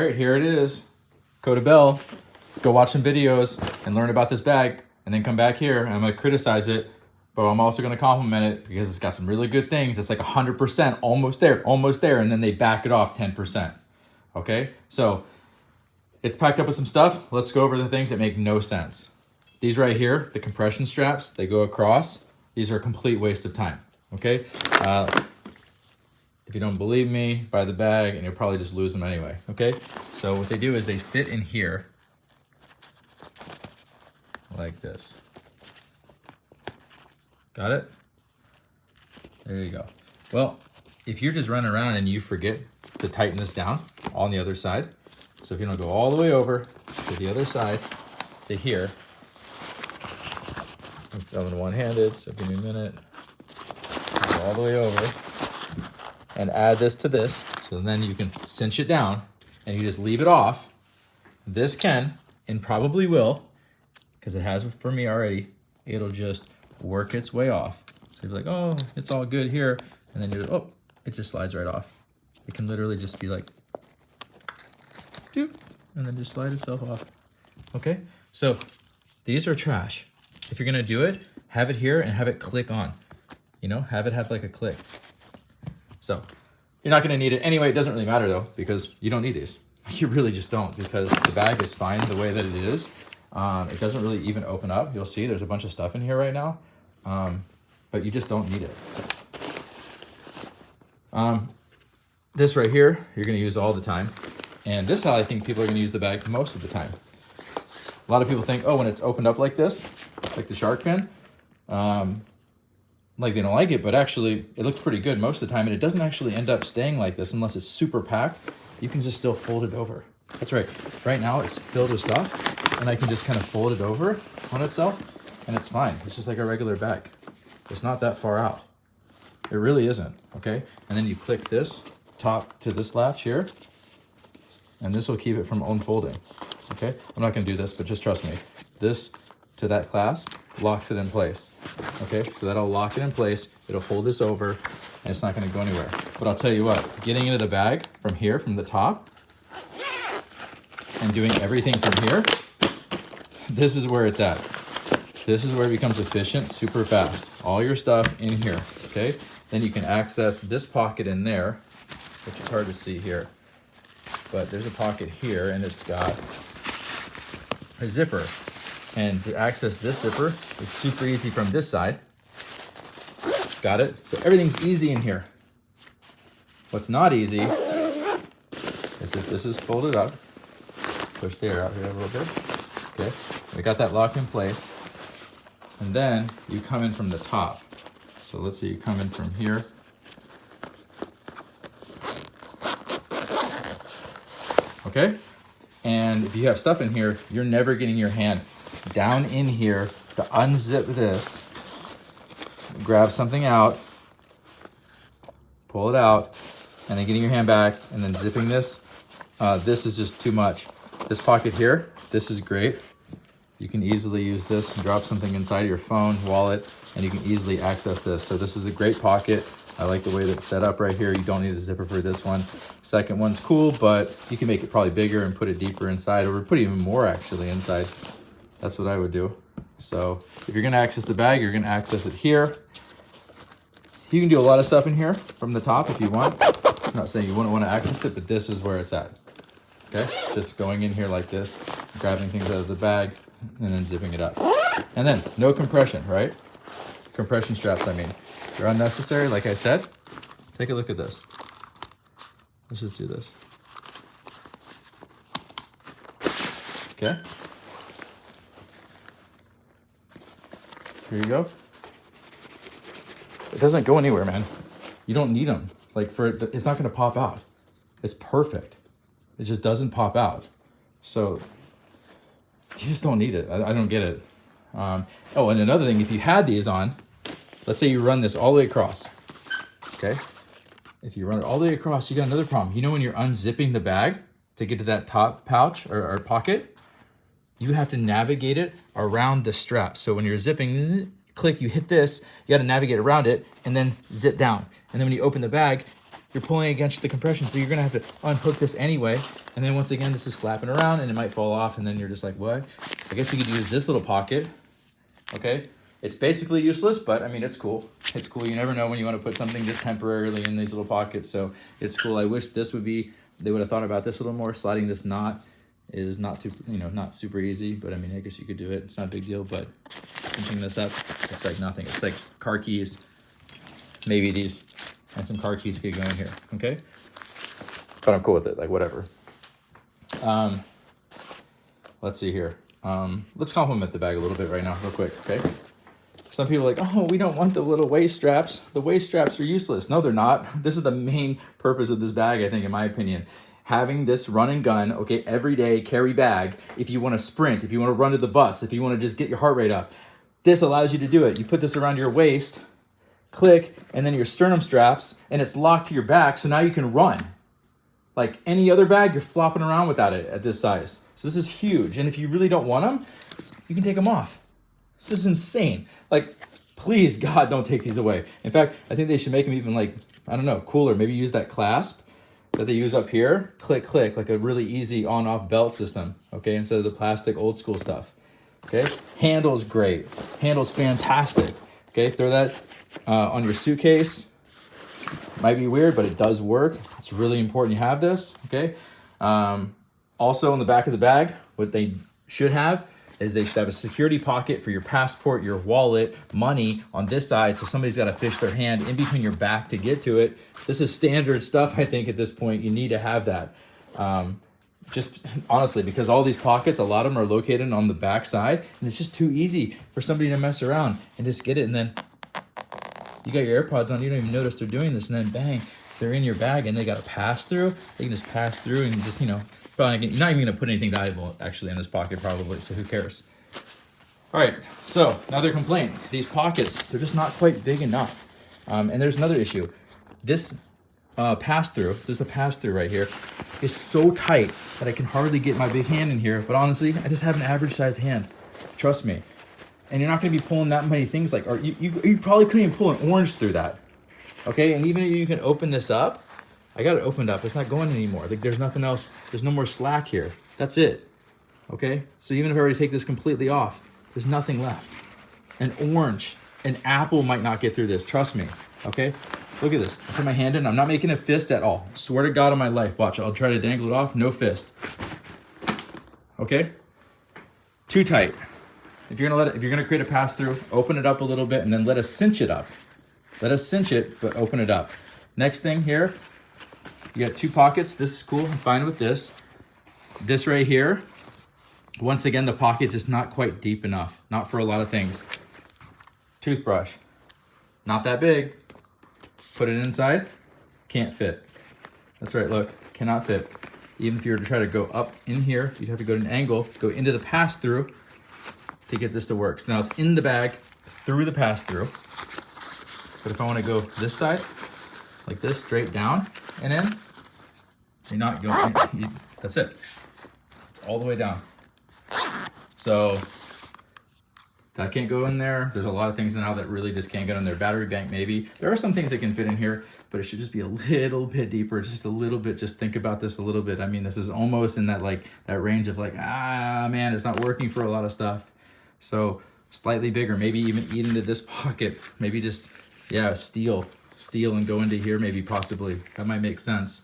All right, here it is. Go to Bell, go watch some videos and learn about this bag, and then come back here and I'm gonna criticize it, but I'm also gonna compliment it because it's got some really good things. It's like 100%, almost there, and then they back it off 10%. Okay, so it's packed up with some stuff. Let's go over the things that make no sense. These right here, the compression straps, they go across. These are a complete waste of time, okay? If you don't believe me, buy the bag and you'll probably just lose them anyway, okay? So what they do is they fit in here like this. Got it? There you go. Well, if you're just running around and you forget to tighten this down on the other side, so if you don't go all the way over to the other side to here, I'm filming one-handed, so give me a minute. Go all the way over and add this to this, so then you can cinch it down and you just leave it off. This can, and probably will, because it has for me already, it'll just work its way off. So you're like, oh, it's all good here. And then you're, oh, it just slides right off. It can literally just be like, doop, and then just slide itself off. Okay, so these are trash. If you're gonna do it, have it here and have it click on. You know, have it have like a click. So you're not gonna need it. Anyway, it doesn't really matter though, because you don't need these. You really just don't, because the bag is fine the way that it is. It doesn't really even open up. You'll see there's a bunch of stuff in here right now, but you just don't need it. This right here, you're gonna use all the time. And this is how I think people are gonna use the bag most of the time. A lot of people think, oh, when it's opened up like this, like the shark fin, like they don't like it, but actually it looks pretty good most of the time, and it doesn't actually end up staying like this unless it's super packed. You can just still fold it over. That's right. Right now it's filled with stuff, and I can just kind of fold it over on itself, and it's fine. It's just like a regular bag. It's not that far out. It really isn't, okay? And then you click this top to this latch here, and this will keep it from unfolding, okay? I'm not gonna do this, but just trust me. This to that clasp locks it in place, okay? So that'll lock it in place. It'll hold this over, and it's not gonna go anywhere. But I'll tell you what, getting into the bag from here, from the top, and doing everything from here, this is where it's at. This is where it becomes efficient, super fast. All your stuff in here, okay? Then you can access this pocket in there, which is hard to see here. But there's a pocket here, and it's got a zipper. And to access this zipper is super easy from this side. Got it? So everything's easy in here. What's not easy is if this is folded up. Push the air out here a little bit. Okay, we got that locked in place. And then you come in from the top. So let's say you come in from here. Okay, and if you have stuff in here, you're never getting your hand down in here to unzip this, grab something out, pull it out, and then getting your hand back and then zipping this. This is just too much. This pocket here, this is great. You can easily use this and drop something inside your phone, wallet, and you can easily access this. So this is a great pocket. I like the way that's set up right here. You don't need a zipper for this one. Second one's cool, but you can make it probably bigger and put it deeper inside, or put even more actually inside. That's what I would do. So if you're gonna access the bag, you're gonna access it here. You can do a lot of stuff in here from the top if you want. I'm not saying you wouldn't want to access it, but this is where it's at. Okay, just going in here like this, grabbing things out of the bag, and then zipping it up. And then no compression, right? Compression straps, I mean. They're unnecessary, like I said. Take a look at this. Let's just do this. Okay. Here you go. It doesn't go anywhere, man. You don't need them. Like it's not gonna pop out. It's perfect. It just doesn't pop out. So you just don't need it. I don't get it. Oh, and another thing, if you had these on, let's say you run this all the way across, okay? If you run it all the way across, you got another problem. You know when you're unzipping the bag to get to that top pouch or pocket, you have to navigate it around the strap. So when you're zipping, click, you hit this, you gotta navigate around it and then zip down. And then when you open the bag, you're pulling against the compression. So you're gonna have to unhook this anyway. And then once again, this is flapping around and it might fall off, and then you're just like, what? I guess you could use this little pocket, okay? It's basically useless, but I mean, it's cool. It's cool. You never know when you want to put something just temporarily in these little pockets. So it's cool. I wish this would be, they would have thought about this a little more. Sliding this knot is not too, not super easy, but I mean, I guess you could do it. It's not a big deal, but cinching this up, it's like nothing. It's like car keys, maybe these, and some car keys could go in here, okay? But I'm cool with it, like whatever. Let's see here. Let's compliment the bag a little bit right now, real quick, okay? Some people are like, oh, we don't want the little waist straps. The waist straps are useless. No, they're not. This is the main purpose of this bag, I think, in my opinion. Having this run and gun, okay, everyday carry bag, if you want to sprint, if you want to run to the bus, if you want to just get your heart rate up, this allows you to do it. You put this around your waist, click, and then your sternum straps, and it's locked to your back, so now you can run. Like any other bag, you're flopping around without it at this size. So this is huge, and if you really don't want them, you can take them off. This is insane. Like, please, God, don't take these away. In fact, I think they should make them even like, I don't know, cooler. Maybe use that clasp that they use up here. Click, click, like a really easy on-off belt system, okay? Instead of the plastic old school stuff, okay? Handle's great. Handle's fantastic, okay? Throw that on your suitcase. Might be weird, but it does work. It's really important you have this, okay? Also in the back of the bag, what they should have is they should have a security pocket for your passport, your wallet, money on this side, so somebody's got to fish their hand in between your back to get to it. This is standard stuff, I think, at this point. You need to have that. Just honestly, because all these pockets, a lot of them are located on the back side, and it's just too easy for somebody to mess around and just get it, and then you got your AirPods on, you don't even notice they're doing this, and then bang, they're in your bag, and they got to pass through. They can just pass through and just, probably you're not even gonna put anything valuable actually in this pocket probably, so who cares? All right, so another complaint, these pockets, they're just not quite big enough. And there's another issue. This pass-through, this is the pass-through right here, is so tight that I can hardly get my big hand in here, but honestly, I just have an average sized hand, trust me. And you're not gonna be pulling that many things like, or you probably couldn't even pull an orange through that, okay? And even if you can open this up, I got it opened up. It's not going anymore. Like there's nothing else. There's no more slack here. That's it. Okay? So even if I were to take this completely off, there's nothing left. An orange, an apple might not get through this. Trust me. Okay? Look at this. I put my hand in. I'm not making a fist at all. Swear to God on my life. Watch. I'll try to dangle it off. No fist. Okay? Too tight. If you're gonna create a pass through, open it up a little bit and then let us cinch it up. Let us cinch it, but open it up. Next thing here. You got two pockets. This is cool. I'm fine with this. This right here, once again, the pocket is not quite deep enough. Not for a lot of things. Toothbrush. Not that big. Put it inside. Can't fit. That's right, look. Cannot fit. Even if you were to try to go up in here, you'd have to go to an angle, go into the pass-through to get this to work. So now it's in the bag, through the pass-through. But if I want to go this side, like this, straight down and in, you're not going, that's it. It's all the way down. So that can't go in there. There's a lot of things now that really just can't get in there. Battery bank, maybe. There are some things that can fit in here, but it should just be a little bit deeper, just a little bit. Just think about this a little bit. I mean, this is almost in that that range of man, it's not working for a lot of stuff. So slightly bigger, maybe even eat into this pocket. Maybe just, steal and go into here, maybe possibly. That might make sense,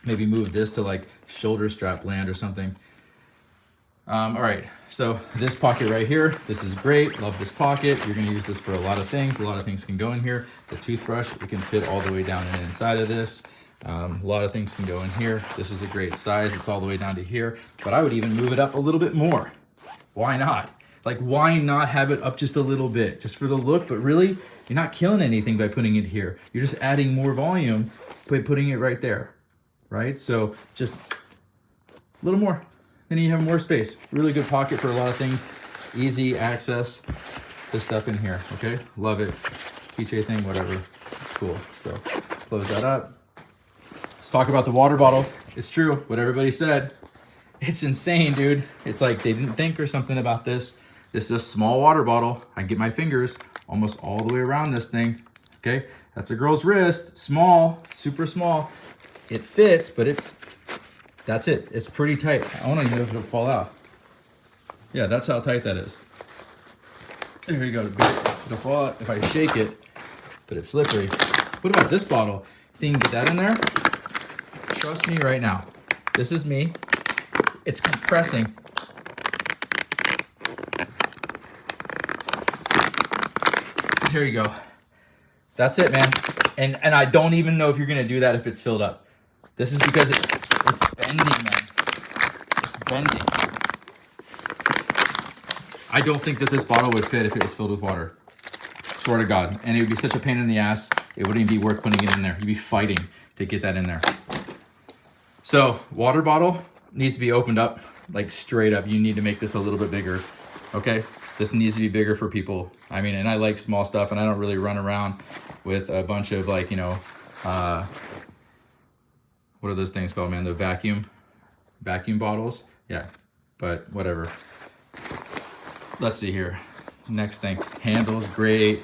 Maybe move this to shoulder strap land or something. All right, so this pocket right here, this is great. Love this pocket. You're gonna use this for a lot of things. A lot of things can go in here. The toothbrush, it can fit all the way down and inside of this. A lot of things can go in here. This is a great size. It's all the way down to here, but I would even move it up a little bit more. Why not? Why not have it up just a little bit, just for the look? But really, you're not killing anything by putting it here. You're just adding more volume by putting it right there, right? So just a little more. Then you have more space. Really good pocket for a lot of things. Easy access to stuff in here, okay? Love it. Keychain thing, whatever. It's cool. So let's close that up. Let's talk about the water bottle. It's true, what everybody said. It's insane, dude. It's like they didn't think or something about this. This is a small water bottle. I can get my fingers almost all the way around this thing, okay? That's a girl's wrist. Small, super small. It fits, but that's it. It's pretty tight. I don't even know if it'll fall out. Yeah, that's how tight that is. There you go. It'll fall out if I shake it, but it's slippery. What about this bottle? Think you can get that in there? Trust me right now. This is me. It's compressing. Here you go. That's it, man. And I don't even know if you're gonna do that if it's filled up. This is because it's bending, man. It's bending. I don't think that this bottle would fit if it was filled with water. Swear to God. And it would be such a pain in the ass. It wouldn't even be worth putting it in there. You'd be fighting to get that in there. So, water bottle needs to be opened up, like straight up. You need to make this a little bit bigger, okay? This needs to be bigger for people. I mean, and I like small stuff, and I don't really run around with a bunch of like, you know, what are those things called, man? The vacuum bottles. Yeah, but whatever. Let's see here. Next thing, handle's great.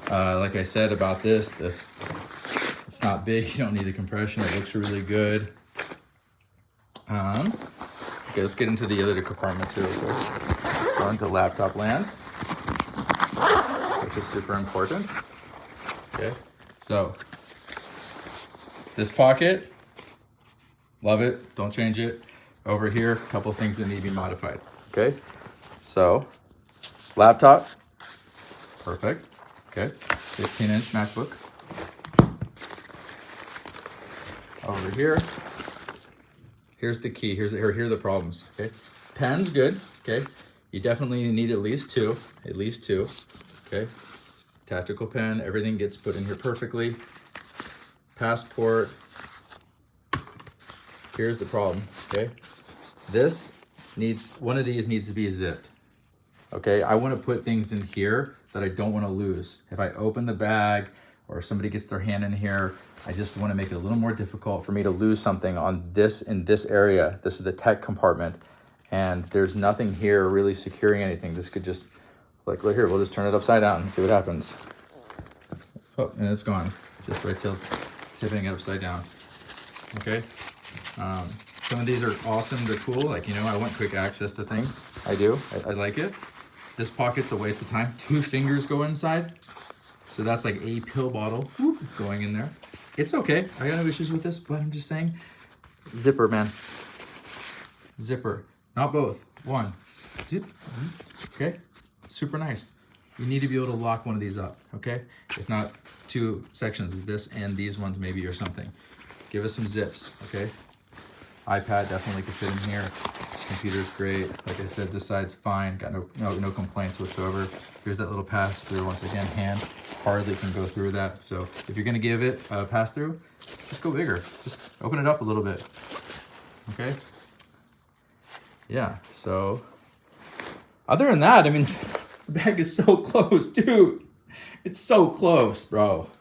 Like I said about this, it's not big. You don't need the compression. It looks really good. Okay, let's get into the other compartments here real quick. Let's go into laptop land, which is super important. Okay, so this pocket, love it. Don't change it. Over here, a couple things that need to be modified. Okay, so laptop, perfect. Okay, 16-inch MacBook. Over here. Here's the key. Here are the problems. Okay, pen's good. Okay, you definitely need at least two. Okay, tactical pen. Everything gets put in here perfectly. Passport. Here's the problem. Okay, one of these needs to be zipped. Okay, I want to put things in here that I don't want to lose. If I open the bag or somebody gets their hand in here, I just want to make it a little more difficult for me to lose something on this in this area. This is the tech compartment, and there's nothing here really securing anything. This could just, like right here, we'll just turn it upside down and see what happens. Oh, and it's gone. Just by tipping it upside down. Okay. Some of these are awesome. They're cool. Like, you know, I want quick access to things. I do. I like it. This pocket's a waste of time. 2 fingers go inside. So that's like a pill bottle going in there. It's okay. I got no issues with this, but I'm just saying. Zipper, man. Zipper. Not both. One. Zip. Okay. Super nice. You need to be able to lock one of these up, okay? If not, 2 sections, this and these ones maybe or something. Give us some zips, okay? iPad definitely could fit in here. Computer's great. Like I said, this side's fine. Got no complaints whatsoever. Here's that little pass through. Once again, hand hardly can go through that. So if you're gonna give it a pass through, just go bigger. Just open it up a little bit. Okay. Yeah. So other than that, I mean, the bag is so close, dude. It's so close, bro.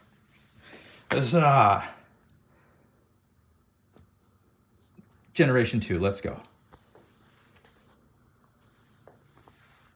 Generation 2. Let's go.